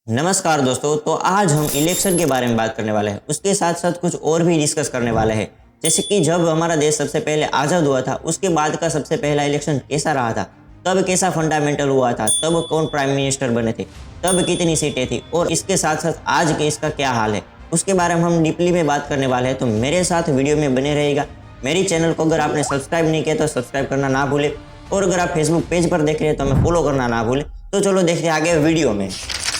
नमस्कार दोस्तों। तो आज हम इलेक्शन के बारे में बात करने वाले हैं। उसके साथ साथ कुछ और भी डिस्कस करने वाले हैं, जैसे कि जब हमारा देश सबसे पहले आज़ाद हुआ था उसके बाद का सबसे पहला इलेक्शन कैसा रहा था, तब कैसा फंडामेंटल हुआ था, तब कौन प्राइम मिनिस्टर बने थे, तब कितनी सीटें थी और इसके साथ साथ आज के इसका क्या हाल है, उसके बारे में हम डीपली में बात करने वाले हैं। तो मेरे साथ वीडियो में बने रहेगा। मेरी चैनल को अगर आपने सब्सक्राइब नहीं किया तो सब्सक्राइब करना ना भूले, और अगर आप फेसबुक पेज पर देख रहे हैं तो हमें फॉलो करना ना भूले। तो चलो देखते हैं आगे वीडियो में।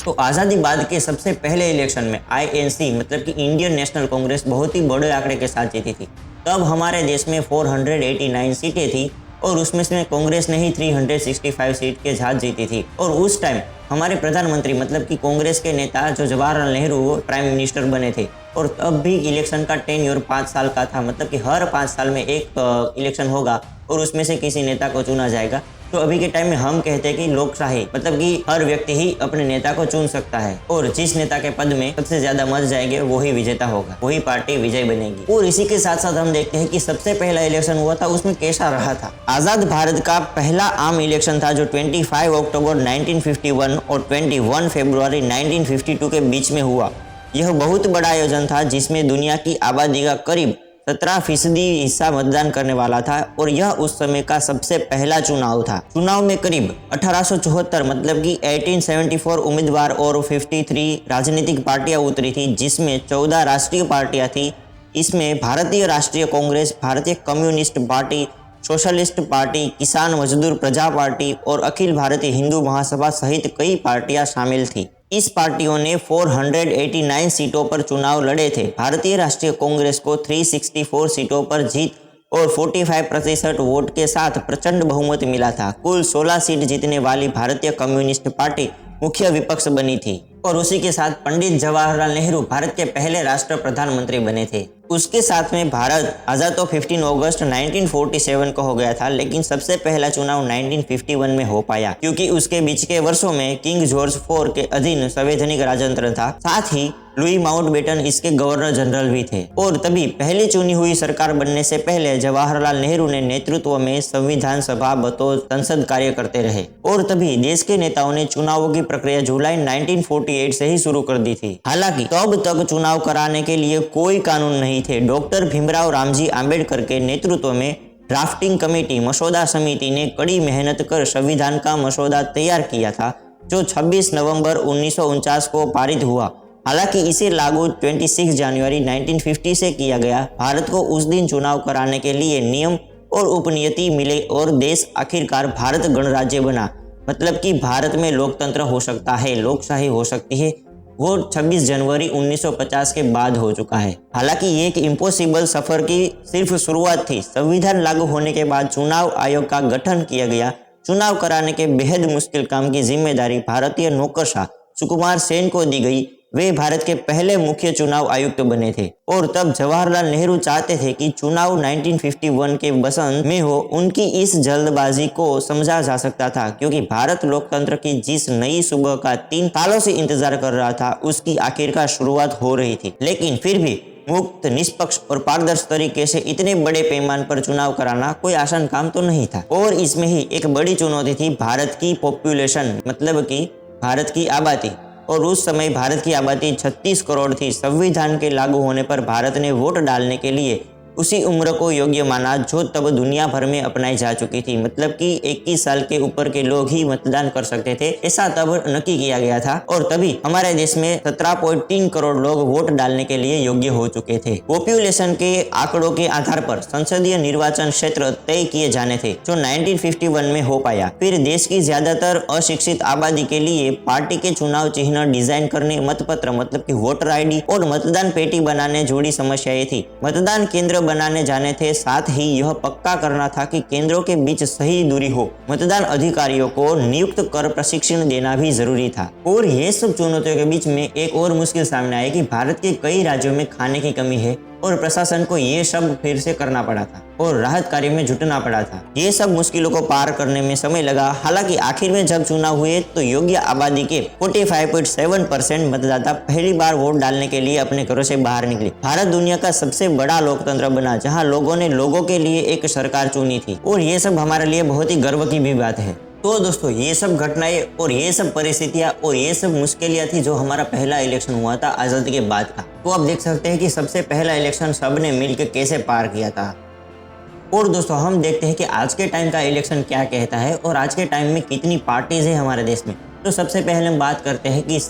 तो आज़ादी बाद के सबसे पहले इलेक्शन में आईएनसी मतलब कि इंडियन नेशनल कांग्रेस बहुत ही बड़े आंकड़े के साथ जीती थी। तब हमारे देश में 489 सीटें थी और उसमें से कांग्रेस ने ही 365 सीट के साथ जीती थी। और उस टाइम हमारे प्रधानमंत्री मतलब कि कांग्रेस के नेता जो जवाहरलाल नेहरू वो प्राइम मिनिस्टर बने थे। और तब भी इलेक्शन का टेन्योर 5 साल का था, मतलब कि हर 5 साल में एक इलेक्शन होगा और उसमें से किसी नेता को चुना जाएगा। तो अभी के टाइम में हम कहते हैं कि लोकशाही मतलब कि हर व्यक्ति ही अपने नेता को चुन सकता है और जिस नेता के पद में सबसे ज्यादा मत जाएंगे वही विजेता होगा, वही पार्टी विजय बनेगी। और इसी के साथ साथ हम देखते हैं कि सबसे पहला इलेक्शन हुआ था उसमें कैसा रहा था। आजाद भारत का पहला आम इलेक्शन था जो 25 अक्टूबर 1951 और 21 फरवरी 1952 के बीच में हुआ। यह बहुत बड़ा आयोजन था जिसमें दुनिया की आबादी का करीब 17% हिस्सा मतदान करने वाला था और यह उस समय का सबसे पहला चुनाव था। चुनाव में करीब 1874 मतलब कि 1874 उम्मीदवार और 53 राजनीतिक पार्टियां उतरी थी, जिसमें 14 राष्ट्रीय पार्टियां थी। इसमें भारतीय राष्ट्रीय कांग्रेस, भारतीय कम्युनिस्ट पार्टी, सोशलिस्ट पार्टी, किसान मजदूर प्रजा पार्टी और अखिल भारतीय हिंदू महासभा सहित कई पार्टियां शामिल थी। इस पार्टियों ने 489 सीटों पर चुनाव लड़े थे। भारतीय राष्ट्रीय कांग्रेस को 364 सीटों पर जीत और 45% वोट के साथ प्रचंड बहुमत मिला था। कुल 16 सीट जीतने वाली भारतीय कम्युनिस्ट पार्टी मुख्य विपक्ष बनी थी और उसी के साथ पंडित जवाहरलाल नेहरू भारत के पहले राष्ट्र प्रधानमंत्री बने थे। उसके साथ में भारत आजाद तो 15 अगस्त 1947 को हो गया था, लेकिन सबसे पहला चुनाव 1951 में हो पाया क्योंकि उसके बीच के वर्षों में किंग जॉर्ज IV के अधीन संवैधानिक राजतंत्र था। साथ ही लुई माउंटबेटन इसके गवर्नर जनरल भी थे। और तभी पहली चुनी हुई सरकार बनने से पहले जवाहरलाल नेहरू ने नेतृत्व में संविधान सभा बतौर संसद कार्य करते रहे। और तभी देश के नेताओं ने चुनावों की प्रक्रिया जुलाई 1948 से ही शुरू कर दी थी। हालांकि तब तक चुनाव कराने के लिए कोई कानून नहीं थे। डॉक्टर भीमराव रामजी आम्बेडकर के नेतृत्व में ड्राफ्टिंग कमेटी मसौदा समिति ने कड़ी मेहनत कर संविधान का मसौदा तैयार किया था, जो 26 नवंबर 1949 को पारित हुआ। हालांकि इसे लागू 26 जनवरी 1950 से किया गया। भारत को उस दिन चुनाव कराने के लिए नियम और उपनियति मिले और देश आखिरकार भारत गणराज्य बना। मतलब कि भारत में लोकतंत्र हो सकता है, लोकशाही हो सकती है, वो 26 जनवरी 1950 के बाद हो चुका है। हालांकि ये एक इम्पॉसिबल सफर की सिर्फ शुरुआत थी। संविधान लागू होने के बाद चुनाव आयोग का गठन किया गया। चुनाव कराने के बेहद मुश्किल काम की जिम्मेदारी भारतीय नौकरशाह सुकुमार सेन को दी गई। वे भारत के पहले मुख्य चुनाव आयुक्त बने थे और तब जवाहरलाल नेहरू चाहते थे कि चुनाव 1951 के बसंत में हो। उनकी इस जल्दबाजी को समझा जा सकता था क्योंकि भारत लोकतंत्र की जिस नई सुबह का 3 सालों से इंतजार कर रहा था उसकी आखिरकार शुरुआत हो रही थी। लेकिन फिर भी मुक्त, निष्पक्ष और पारदर्शी तरीके से इतने बड़े पैमाने पर चुनाव कराना कोई आसान काम तो नहीं था। और इसमें ही एक बड़ी चुनौती थी भारत की पॉपुलेशन, मतलब कि भारत की आबादी। और उस समय भारत की आबादी 36 करोड़ थी। संविधान के लागू होने पर भारत ने वोट डालने के लिए उसी उम्र को योग्य माना जो तब दुनिया भर में अपनाई जा चुकी थी। मतलब कि 21 साल के ऊपर के लोग ही मतदान कर सकते थे, ऐसा तब नक्की किया गया था। और तभी हमारे देश में 17.3 करोड़ लोग वोट डालने के लिए योग्य हो चुके थे। पॉपुलेशन के आंकड़ों के आधार पर संसदीय निर्वाचन क्षेत्र तय किए जाने थे जो 1951 में हो पाया। फिर देश की ज्यादातर अशिक्षित आबादी के लिए पार्टी के चुनाव चिन्ह डिजाइन करने, मतपत्र मतलब कि वोटर ID और मतदान पेटी बनाने जुड़ी समस्याएं थी। मतदान केंद्र बनाने जाने थे, साथ ही यह पक्का करना था कि केंद्रों के बीच सही दूरी हो। मतदान अधिकारियों को नियुक्त कर प्रशिक्षण देना भी जरूरी था। और ये सब चुनौतियों के बीच में एक और मुश्किल सामने आई कि भारत के कई राज्यों में खाने की कमी है और प्रशासन को ये सब फिर से करना पड़ा था और राहत कार्य में जुटना पड़ा था। ये सब मुश्किलों को पार करने में समय लगा। हालांकि आखिर में जब चुनाव हुए तो योग्य आबादी के 45.7% मतदाता पहली बार वोट डालने के लिए अपने घरों से बाहर निकले। भारत दुनिया का सबसे बड़ा लोकतंत्र बना जहां लोगों ने लोगों के लिए एक सरकार चुनी थी और ये सब हमारे लिए बहुत ही गर्व की भी बात है। तो दोस्तों ये सब घटनाएं और ये सब परिस्थितियां और ये सब मुश्किलें थी जो हमारा पहला इलेक्शन हुआ था आज़ादी के बाद का। तो आप देख सकते हैं कि सबसे पहला इलेक्शन सबने मिलकर कैसे पार किया था। और दोस्तों हम देखते हैं कि आज के टाइम का इलेक्शन क्या कहता है और आज के टाइम में कितनी पार्टीज है हमारे देश में। तो सबसे पहले हम बात करते हैं कि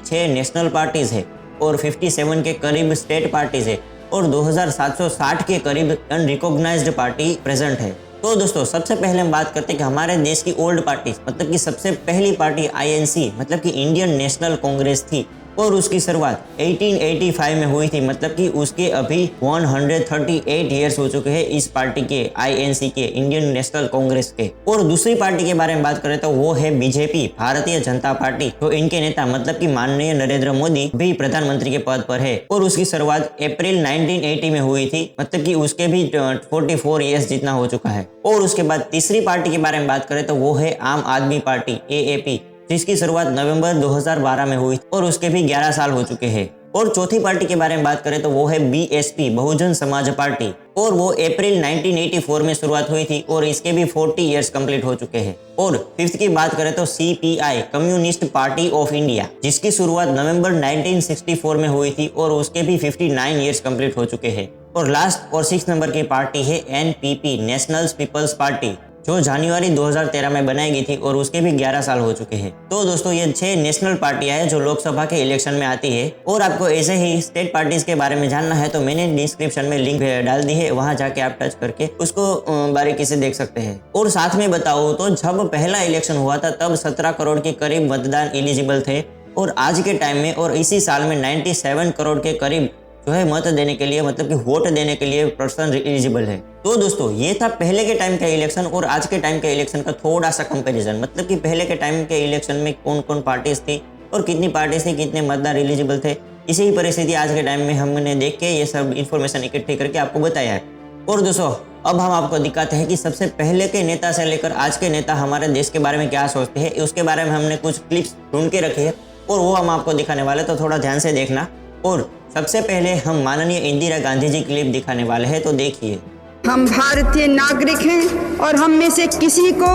6 नेशनल पार्टीज है और 57 के करीब स्टेट पार्टीज है और 2760 के करीब अनरिकॉग्नाइज्ड पार्टी प्रेजेंट है। तो दोस्तों सबसे पहले हम बात करते हैं कि हमारे देश की ओल्ड पार्टीज मतलब कि सबसे पहली पार्टी INC मतलब कि इंडियन नेशनल कांग्रेस थी और उसकी शुरुआत 1885 में हुई थी। मतलब कि उसके अभी 138 ईयर्स हो चुके हैं इस पार्टी के INC के इंडियन नेशनल कांग्रेस के। और दूसरी पार्टी के बारे में बात करें तो वो है BJP भारतीय जनता पार्टी। तो इनके नेता मतलब कि माननीय नरेंद्र मोदी भी प्रधानमंत्री के पद पर है और उसकी शुरुआत अप्रैल 1980 में हुई थी। मतलब कि उसके भी 44 ईयर्स जितना हो चुका है। और उसके बाद तीसरी पार्टी के बारे में बात करें तो वो है आम आदमी पार्टी AAP जिसकी शुरुआत नवंबर 2012 में हुई और उसके भी 11 साल हो चुके हैं। और चौथी पार्टी के बारे में बात करें तो वो है BSP बहुजन समाज पार्टी और वो अप्रैल 1984 में शुरुआत हुई थी और इसके भी 40 इयर्स कंप्लीट हो चुके हैं। और फिफ्थ की बात करें तो CPI communist party of India जिसकी शुरुआत नवंबर 1964 में हुई थी और उसके भी 59 इयर्स कंप्लीट हो चुके हैं। और लास्ट और 6 नंबर की पार्टी है NPP नेशनल पीपल्स पार्टी जो जनवरी 2013 में बनाई गई थी और उसके भी 11 साल हो चुके हैं। तो दोस्तों ये 6 नेशनल पार्टियां हैं जो लोकसभा के इलेक्शन में आती है। और आपको ऐसे ही स्टेट पार्टीज के बारे में जानना है तो मैंने डिस्क्रिप्शन में लिंक डाल दी है, वहां जाके आप टच करके उसको बारीकी से देख सकते हैं। और साथ में बताऊं तो जब पहला इलेक्शन हुआ था तब 17 करोड़ के करीब मतदान एलिजिबल थे और आज के टाइम में और इसी साल में 97 करोड़ के करीब जो है मत देने के लिए मतलब कि वोट देने के लिए पर्सन एलिजिबल है। तो दोस्तों ये था पहले के टाइम का इलेक्शन और आज के टाइम के इलेक्शन का थोड़ा सा कंपैरिजन। मतलब कि पहले के टाइम के इलेक्शन में कौन कौन पार्टीज थी और कितनी पार्टीज थी, कितने मतदार एलिजिबल थे। इसी ही परिस्थिति आज के टाइम में हमने देख के ये सब इन्फॉर्मेशन इकट्ठी करके आपको बताया है। और दोस्तों अब हम आपको दिखाते हैं कि सबसे पहले के नेता से लेकर आज के नेता हमारे देश के बारे में क्या सोचते हैं। उसके बारे में हमने कुछ क्लिप्स ढूंढ के रखे हैं और वो हम आपको दिखाने वाले, तो थोड़ा ध्यान से देखना। और सबसे पहले हम माननीय इंदिरा गांधी जी क्लिप दिखाने वाले हैं, तो देखिए। हम भारतीय नागरिक हैं और हम में से किसी को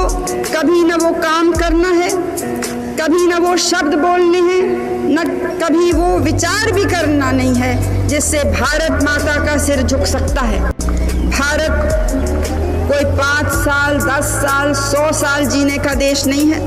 कभी न वो काम करना है, कभी न वो शब्द बोलने हैं, न कभी वो विचार भी करना नहीं है जिससे भारत माता का सिर झुक सकता है। भारत कोई 5 साल 10 साल 100 साल जीने का देश नहीं है,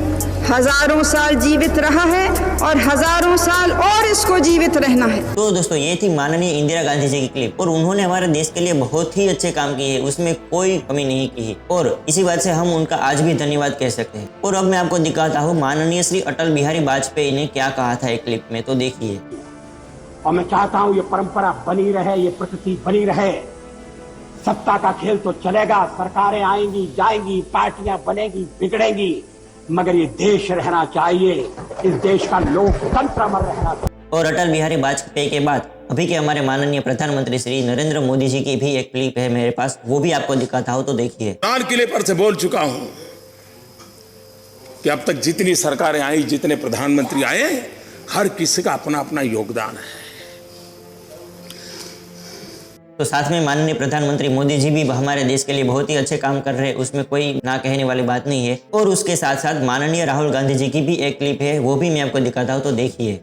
हजारों साल जीवित रहा है और हजारों साल और इसको जीवित रहना है। तो दोस्तों ये थी माननीय इंदिरा गांधी जी की क्लिप और उन्होंने हमारे देश के लिए बहुत ही अच्छे काम किए, उसमें कोई कमी नहीं की है और इसी बात से हम उनका आज भी धन्यवाद कह सकते हैं। और अब मैं आपको दिखाता हूँ माननीय श्री अटल बिहारी वाजपेयी ने क्या कहा था एक क्लिप में, तो देखिए। और मैं चाहता हूँ ये परंपरा बनी रहे, ये प्रकृति बनी रहे। सत्ता का खेल तो चलेगा, सरकारें आएंगी जाएंगी, पार्टियां बनेगी बिगड़ेंगी, मगर ये देश रहना चाहिए, इस देश का लोकतंत्र अमर रहना चाहिए। और अटल बिहारी वाजपेयी के बाद अभी के हमारे माननीय प्रधानमंत्री श्री नरेंद्र मोदी जी की भी एक क्लिप है मेरे पास, वो भी आपको दिखाता हूँ, तो देखिए। लाल किले पर से बोल चुका हूं कि अब तक जितनी सरकारें आई, जितने प्रधानमंत्री आए, हर किसी का अपना अपना योगदान है। तो साथ में माननीय प्रधानमंत्री मोदी जी भी हमारे देश के लिए बहुत ही अच्छे काम कर रहे हैं, उसमें कोई ना कहने वाली बात नहीं है। और उसके साथ साथ माननीय राहुल गांधी जी की भी एक क्लिप है, वो भी मैं आपको दिखाता हूँ, तो देखिए।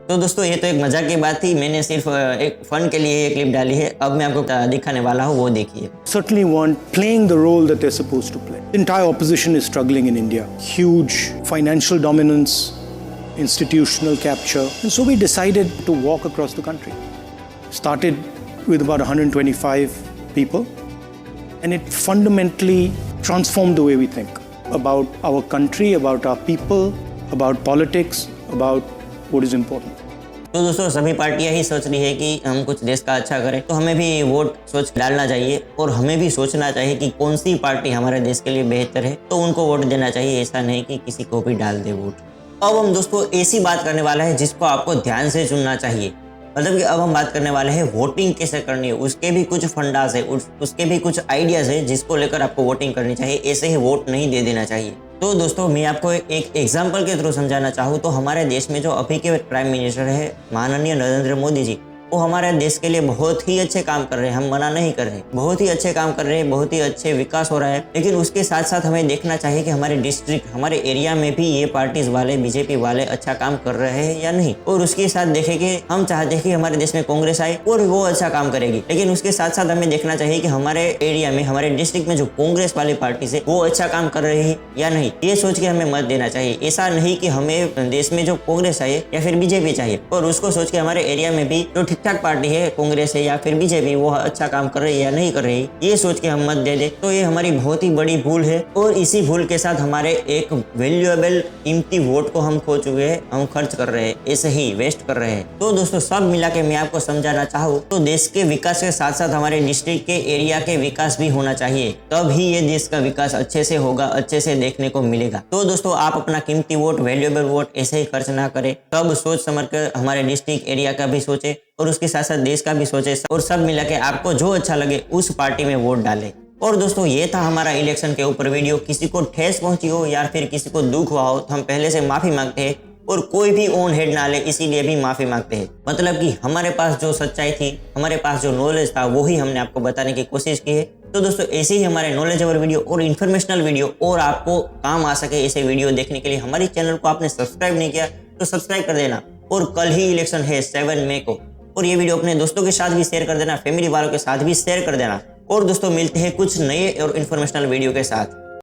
तो दोस्तों ये तो एक मजाक की बात थी, मैंने सिर्फ एक फन के लिए ये क्लिप डाली है। अब मैं आपको दिखाने वाला हूँ, वो देखिए। Certainly weren't playing the role that they're supposed to play. The entire opposition is struggling in India. Huge financial dominance, institutional capture. And so we decided to walk across the country. Started with about 125 people. And it fundamentally transformed the way we think about our country, about our people, about politics, about what is important. तो दोस्तों सभी पार्टियां ही सोच रही है कि हम कुछ देश का अच्छा करें, तो हमें भी वोट सोच डालना चाहिए और हमें भी सोचना चाहिए कि कौन सी पार्टी हमारे देश के लिए बेहतर है, तो उनको वोट देना चाहिए, ऐसा नहीं कि किसी को भी डाल दे वोट। अब हम दोस्तों ऐसी बात करने वाला है जिसको आपको ध्यान से चुनना चाहिए। मतलब कि अब हम बात करने वाले हैं वोटिंग कैसे करनी है, उसके भी कुछ फंडास है, उसके भी कुछ आइडियाज है जिसको लेकर आपको वोटिंग करनी चाहिए, ऐसे ही वोट नहीं दे देना चाहिए। तो दोस्तों मैं आपको एक एग्जांपल के थ्रू समझाना चाहूँ तो हमारे देश में जो अभी के प्राइम मिनिस्टर है माननीय नरेंद्र मोदी जी, वो हमारे देश के लिए बहुत ही अच्छे काम कर रहे हैं, हम मना नहीं कर रहे, बहुत ही अच्छे काम कर रहे हैं, बहुत ही अच्छे विकास हो रहा है। लेकिन उसके साथ साथ हमें देखना चाहिए कि हमारे डिस्ट्रिक्ट, हमारे एरिया में भी ये पार्टीज वाले, बीजेपी वाले अच्छा काम कर रहे हैं या नहीं। और उसके साथ देखें कि हम चाहते हैं कि हमारे देश में कांग्रेस आए और वो अच्छा काम करेगी, लेकिन उसके साथ साथ हमें देखना चाहिए कि हमारे एरिया में, हमारे डिस्ट्रिक्ट में जो कांग्रेस वाली पार्टीज है वो अच्छा काम कर रही है या नहीं, ये सोच के हमें मत देना चाहिए। ऐसा नहीं कि हमें देश में जो कांग्रेस आए या फिर बीजेपी चाहिए और उसको सोच के हमारे एरिया में भी जो ठीक ठाक पार्टी है, कांग्रेस है या फिर बीजेपी, वो अच्छा काम कर रही है या नहीं कर रही, ये सोच के हम मत दे दे। तो ये हमारी बहुत ही बड़ी भूल है और इसी भूल के साथ हमारे एक वैल्यूएबल कीमती वोट को हम खो चुके हैं, हम खर्च कर रहे हैं, ऐसे ही वेस्ट कर रहे हैं। तो दोस्तों सब मिला के मैं आपको समझाना चाहूँ तो देश के विकास के साथ साथ हमारे डिस्ट्रिक्ट के एरिया के विकास भी होना चाहिए, तब ही ये देश का विकास अच्छे से होगा, अच्छे से देखने को मिलेगा। तो दोस्तों आप अपना कीमती वोट, वैल्यूएबल वोट ऐसे ही खर्च ना करें, तब सोच समझ कर हमारे डिस्ट्रिक्ट एरिया का भी सोचे और उसके साथ साथ देश का भी सोचे और सब मिला के आपको जो अच्छा लगे उस पार्टी में वोट डालें। और दोस्तों ये था हमारा इलेक्शन के ऊपर वीडियो। किसी को ठेस पहुंची हो या फिर किसी को दुख हुआ हो तो हम पहले से माफी मांगते हैं और कोई भी ओन हेड ना ले इसीलिए भी माफी मांगते हैं। मतलब कि हमारे पास जो सच्चाई थी, हमारे पास जो नॉलेज था, वो ही हमने आपको बताने की कोशिश की है। तो दोस्तों ऐसे ही हमारे नॉलेजेबल वीडियो और इन्फॉर्मेशनल वीडियो और आपको काम आ सके ऐसे वीडियो देखने के लिए हमारे चैनल को आपने सब्सक्राइब नहीं किया तो सब्सक्राइब कर देना। और कल ही इलेक्शन है 7 मई को, और ये वीडियो अपने दोस्तों के साथ भी शेयर कर देना, फैमिली वालों के साथ भी शेयर कर देना। और दोस्तों मिलते हैं कुछ नए और इन्फॉर्मेशनल वीडियो के साथ।